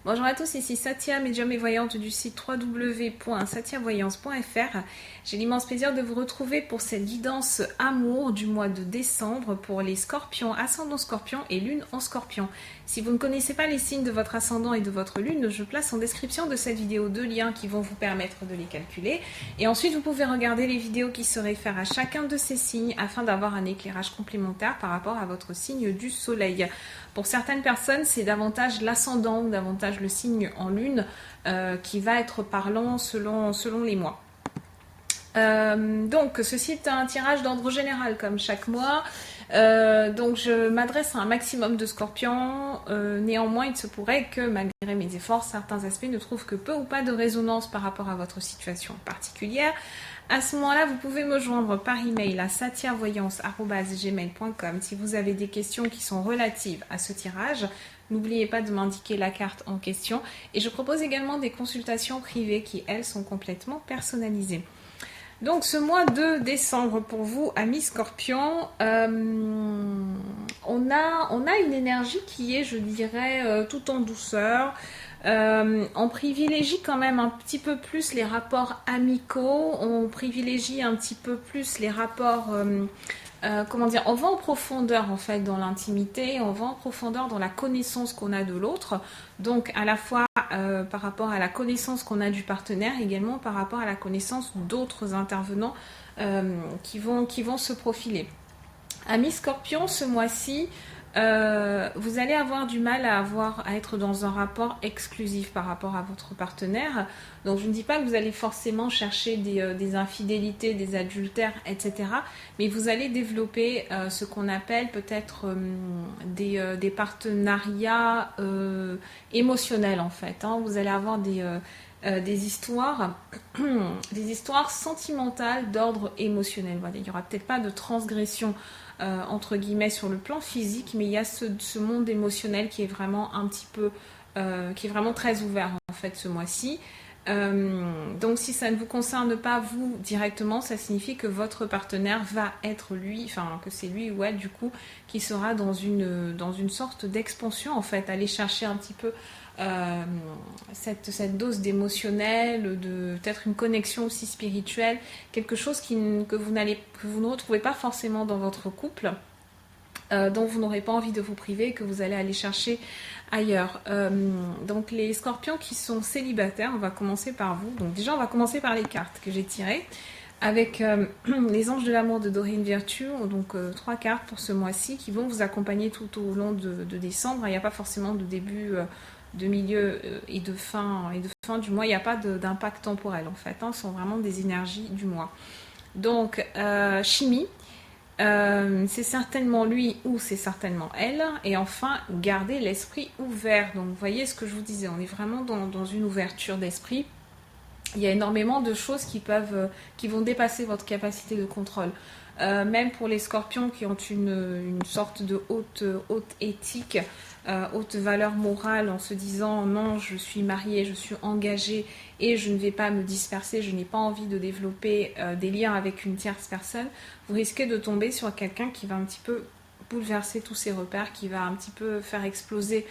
Bonjour à tous, ici Satia, médium et voyante du site www.satiavoyance.fr. J'ai l'immense plaisir de vous retrouver pour cette guidance amour du mois de décembre pour les scorpions, ascendant scorpion et lune en scorpion. Si vous ne connaissez pas les signes de votre ascendant et de votre lune, je place en description de cette vidéo deux liens qui vont vous permettre de les calculer. Et ensuite, vous pouvez regarder les vidéos qui se réfèrent à chacun de ces signes afin d'avoir un éclairage complémentaire par rapport à votre signe du soleil. Pour certaines personnes, c'est davantage l'ascendant ou davantage le signe en lune qui va être parlant selon les mois. Donc, ceci est un tirage d'ordre général comme chaque mois. Donc, je m'adresse à un maximum de scorpions. Néanmoins, il se pourrait que malgré mes efforts, certains aspects ne trouvent que peu ou pas de résonance par rapport à votre situation particulière. À ce moment-là, vous pouvez me joindre par email à satiavoyance@gmail.com si vous avez des questions qui sont relatives à ce tirage. N'oubliez pas de m'indiquer la carte en question. Et je propose également des consultations privées qui, elles, sont complètement personnalisées. Donc, ce mois de décembre pour vous, amis scorpions, on a une énergie qui est, je dirais, tout en douceur. On privilégie quand même un petit peu plus les rapports amicaux, on privilégie un petit peu plus les rapports, comment dire, on va en profondeur en fait dans l'intimité, on va en profondeur dans la connaissance qu'on a de l'autre, donc à la fois par rapport à la connaissance qu'on a du partenaire, également par rapport à la connaissance d'autres intervenants qui vont se profiler. Amis Scorpion, ce mois-ci, vous allez avoir du mal à être dans un rapport exclusif par rapport à votre partenaire. Donc je ne dis pas que vous allez forcément chercher des infidélités, des adultères, etc. Mais vous allez développer ce qu'on appelle peut-être des partenariats émotionnels en fait. Vous allez avoir des histoires sentimentales d'ordre émotionnel. Voilà, il n'y aura peut-être pas de transgression entre guillemets sur le plan physique, mais il y a ce monde émotionnel qui est vraiment un petit peu qui est vraiment très ouvert en fait ce mois-ci. Donc si ça ne vous concerne pas vous directement, ça signifie que votre partenaire va être lui, enfin que c'est lui ou elle du coup qui sera dans une sorte d'expansion en fait, aller chercher un petit peu cette dose d'émotionnel, de peut-être une connexion aussi spirituelle, quelque chose que vous ne retrouvez pas forcément dans votre couple, dont vous n'aurez pas envie de vous priver, que vous allez aller chercher ailleurs. Donc les scorpions qui sont célibataires, on va commencer par vous. Donc déjà on va commencer par les cartes que j'ai tirées avec les anges de l'amour de Doreen Virtue, donc 3 cartes pour ce mois-ci qui vont vous accompagner tout au long de décembre. Il n'y a pas forcément de début, de milieu et de fin du mois, il n'y a pas d'impact temporel en fait, ce sont vraiment des énergies du mois. Donc chimie, c'est certainement lui ou c'est certainement elle. Et enfin, gardez l'esprit ouvert. Donc vous voyez ce que je vous disais, on est vraiment dans une ouverture d'esprit. Il y a énormément de choses qui vont dépasser votre capacité de contrôle. Même pour les scorpions qui ont une sorte de haute éthique, haute valeur morale, en se disant non, je suis mariée, je suis engagée et je ne vais pas me disperser, je n'ai pas envie de développer des liens avec une tierce personne, vous risquez de tomber sur quelqu'un qui va un petit peu bouleverser tous ces repères, qui va un petit peu faire exploser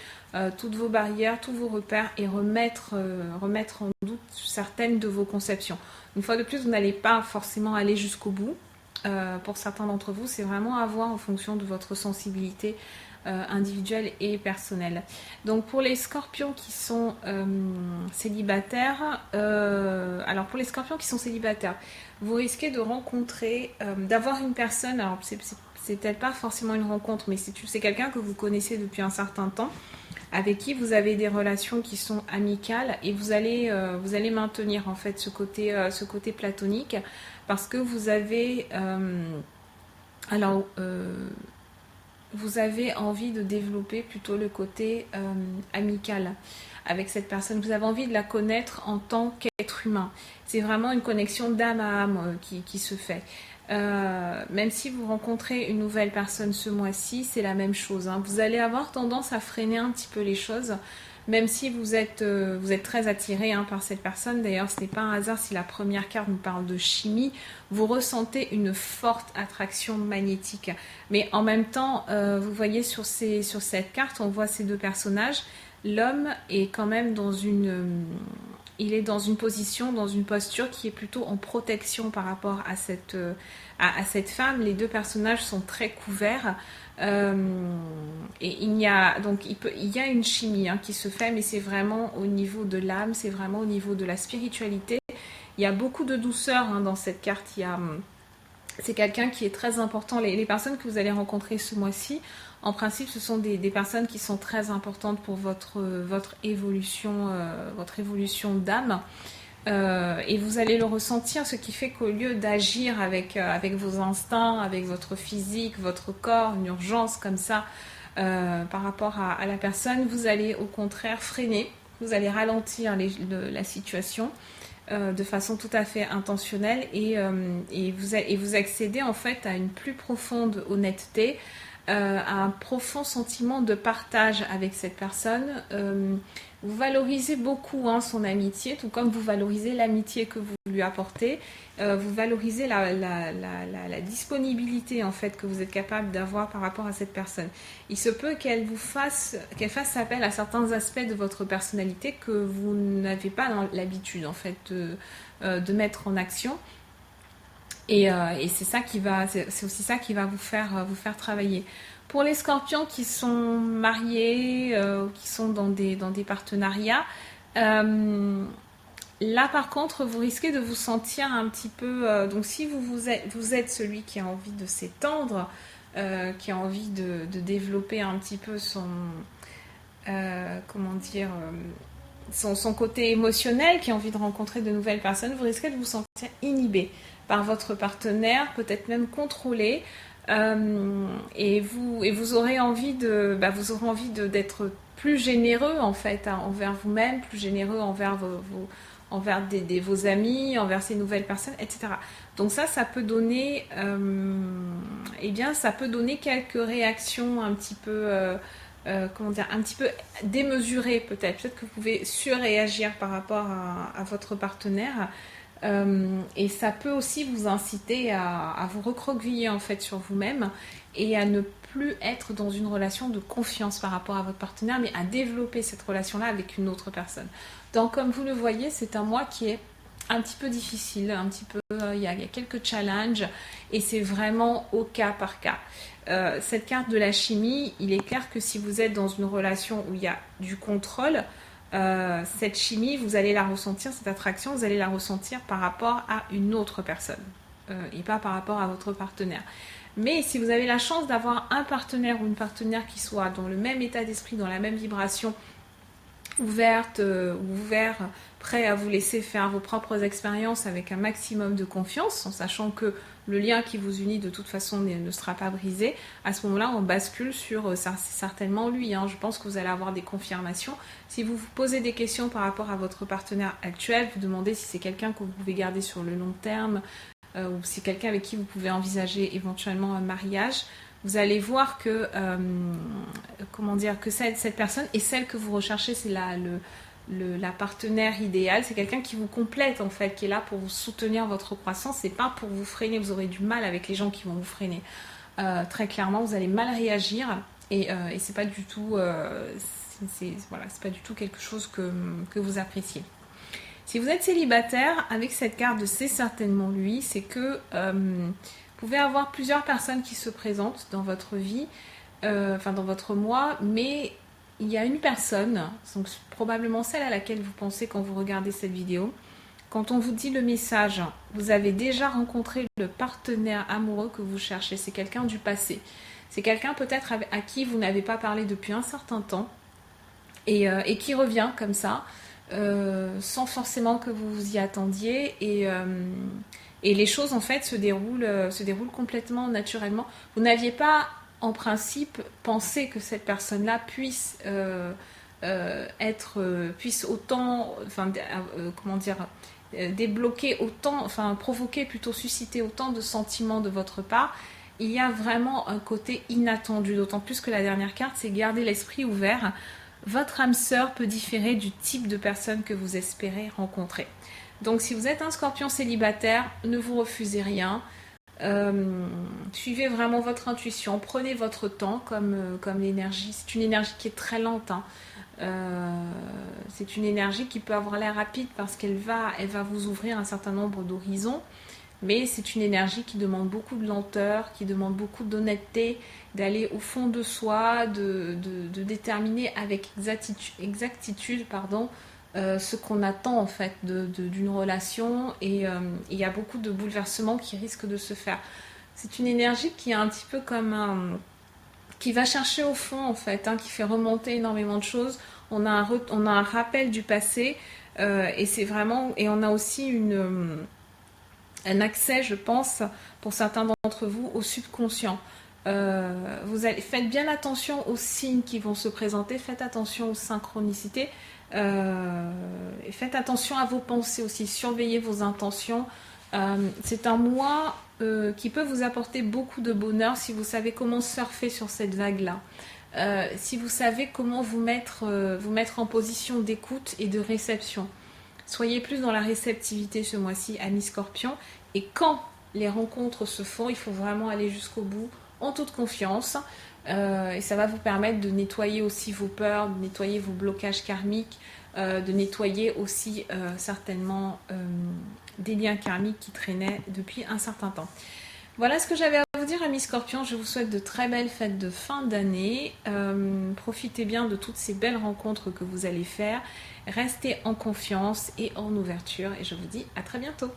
toutes vos barrières, tous vos repères et remettre en doute certaines de vos conceptions. Une fois de plus, vous n'allez pas forcément aller jusqu'au bout. Pour certains d'entre vous, c'est vraiment à voir en fonction de votre sensibilité individuelle et personnelle. Donc pour les scorpions qui sont célibataires, alors pour les scorpions qui sont célibataires, vous risquez de rencontrer, d'avoir une personne, alors c'est peut-être pas forcément une rencontre, mais c'est quelqu'un que vous connaissez depuis un certain temps, avec qui vous avez des relations qui sont amicales et vous allez maintenir en fait ce côté platonique parce que vous avez vous avez envie de développer plutôt le côté amical avec cette personne. Vous avez envie de la connaître en tant qu'être humain. C'est vraiment une connexion d'âme à âme qui se fait. Même si vous rencontrez une nouvelle personne ce mois-ci, c'est la même chose. Vous allez avoir tendance à freiner un petit peu les choses, même si vous êtes très attiré par cette personne. D'ailleurs, ce n'est pas un hasard si la première carte nous parle de chimie. Vous ressentez une forte attraction magnétique. Mais en même temps, vous voyez sur cette carte, on voit ces deux personnages. l'homme est quand même dans il est dans une position, dans une posture qui est plutôt en protection par rapport à cette femme. Les deux personnages sont très couverts. Et il y a une chimie qui se fait, mais c'est vraiment au niveau de l'âme, c'est vraiment au niveau de la spiritualité. Il y a beaucoup de douceur dans cette carte. C'est quelqu'un qui est très important. Les personnes que vous allez rencontrer ce mois-ci, en principe, ce sont des personnes qui sont très importantes pour votre évolution d'âme. Et vous allez le ressentir, ce qui fait qu'au lieu d'agir avec vos instincts, avec votre physique, votre corps, une urgence comme ça par rapport à la personne, vous allez au contraire freiner, vous allez ralentir la situation de façon tout à fait intentionnelle et vous accédez en fait à une plus profonde honnêteté, à un profond sentiment de partage avec cette personne. Vous valorisez beaucoup son amitié, tout comme vous valorisez l'amitié que vous lui apportez. Vous valorisez la disponibilité en fait que vous êtes capable d'avoir par rapport à cette personne. Il se peut qu'elle fasse appel à certains aspects de votre personnalité que vous n'avez pas l'habitude en fait de mettre en action. Et c'est aussi ça qui va vous faire travailler. Pour les scorpions qui sont mariés, qui sont dans des partenariats, là par contre vous risquez de vous sentir un petit peu... donc si vous êtes celui qui a envie de s'étendre, qui a envie de développer un petit peu son côté émotionnel, qui a envie de rencontrer de nouvelles personnes, vous risquez de vous sentir inhibé par votre partenaire, peut-être même contrôlé. Et vous aurez envie d'être plus généreux en fait envers vous-même, plus généreux envers vos amis, envers ces nouvelles personnes, etc. Donc ça peut donner ça peut donner quelques réactions un petit peu un petit peu démesurées peut-être que vous pouvez surréagir par rapport à votre partenaire. Et ça peut aussi vous inciter à vous recroqueviller en fait sur vous-même et à ne plus être dans une relation de confiance par rapport à votre partenaire, mais à développer cette relation-là avec une autre personne. Donc comme vous le voyez, c'est un mois qui est un petit peu difficile, il y a quelques challenges et c'est vraiment au cas par cas. Cette carte de la chimie, il est clair que si vous êtes dans une relation où il y a du contrôle, cette chimie, vous allez la ressentir, cette attraction, vous allez la ressentir par rapport à une autre personne et pas par rapport à votre partenaire. Mais si vous avez la chance d'avoir un partenaire ou une partenaire qui soit dans le même état d'esprit, dans la même vibration, ouvert, prêt à vous laisser faire vos propres expériences avec un maximum de confiance, en sachant que le lien qui vous unit de toute façon ne sera pas brisé, à ce moment-là on bascule sur c'est certainement lui. Je pense que vous allez avoir des confirmations. Si vous vous posez des questions par rapport à votre partenaire actuel, vous demandez si c'est quelqu'un que vous pouvez garder sur le long terme ou si c'est quelqu'un avec qui vous pouvez envisager éventuellement un mariage, vous allez voir que cette personne est celle que vous recherchez, c'est la partenaire idéale, c'est quelqu'un qui vous complète en fait, qui est là pour vous soutenir votre croissance, c'est pas pour vous freiner. Vous aurez du mal avec les gens qui vont vous freiner. Très clairement, vous allez mal réagir et c'est pas du tout c'est pas du tout quelque chose que vous appréciez. Si vous êtes célibataire, avec cette carte de c'est certainement lui, c'est que vous pouvez avoir plusieurs personnes qui se présentent dans votre vie, dans votre mois, mais il y a une personne, donc probablement celle à laquelle vous pensez quand vous regardez cette vidéo. Quand on vous dit le message, vous avez déjà rencontré le partenaire amoureux que vous cherchez. C'est quelqu'un du passé. C'est quelqu'un peut-être à qui vous n'avez pas parlé depuis un certain temps et qui revient comme ça, sans forcément que vous vous y attendiez. Et les choses en fait se déroulent complètement naturellement. Vous n'aviez pas en principe pensé que cette personne-là puisse autant, débloquer autant, provoquer, plutôt susciter autant de sentiments de votre part. Il y a vraiment un côté inattendu, d'autant plus que la dernière carte, c'est garder l'esprit ouvert. Votre âme sœur peut différer du type de personne que vous espérez rencontrer. Donc si vous êtes un scorpion célibataire, ne vous refusez rien. Suivez vraiment votre intuition, prenez votre temps comme l'énergie. C'est une énergie qui est très lente. C'est une énergie qui peut avoir l'air rapide parce elle va vous ouvrir un certain nombre d'horizons. Mais c'est une énergie qui demande beaucoup de lenteur, qui demande beaucoup d'honnêteté, d'aller au fond de soi, de déterminer avec exactitude, ce qu'on attend en fait d'une relation. Et il y a beaucoup de bouleversements qui risquent de se faire. C'est une énergie qui est un petit peu comme qui va chercher au fond en fait, qui fait remonter énormément de choses. On a un rappel du passé et c'est vraiment et on a aussi un accès, je pense, pour certains d'entre vous, au subconscient. Faites bien attention aux signes qui vont se présenter, faites attention aux synchronicités, et faites attention à vos pensées aussi, surveillez vos intentions. C'est un mois qui peut vous apporter beaucoup de bonheur si vous savez comment surfer sur cette vague-là. Si vous savez comment vous mettre en position d'écoute et de réception. Soyez plus dans la réceptivité ce mois-ci, amis Scorpion. Et quand les rencontres se font, il faut vraiment aller jusqu'au bout, en toute confiance. Et ça va vous permettre de nettoyer aussi vos peurs, de nettoyer vos blocages karmiques, de nettoyer aussi certainement des liens karmiques qui traînaient depuis un certain temps. Voilà ce que j'avais à vous dire, amis Scorpions. Je vous souhaite de très belles fêtes de fin d'année. Profitez bien de toutes ces belles rencontres que vous allez faire. Restez en confiance et en ouverture. Et je vous dis à très bientôt.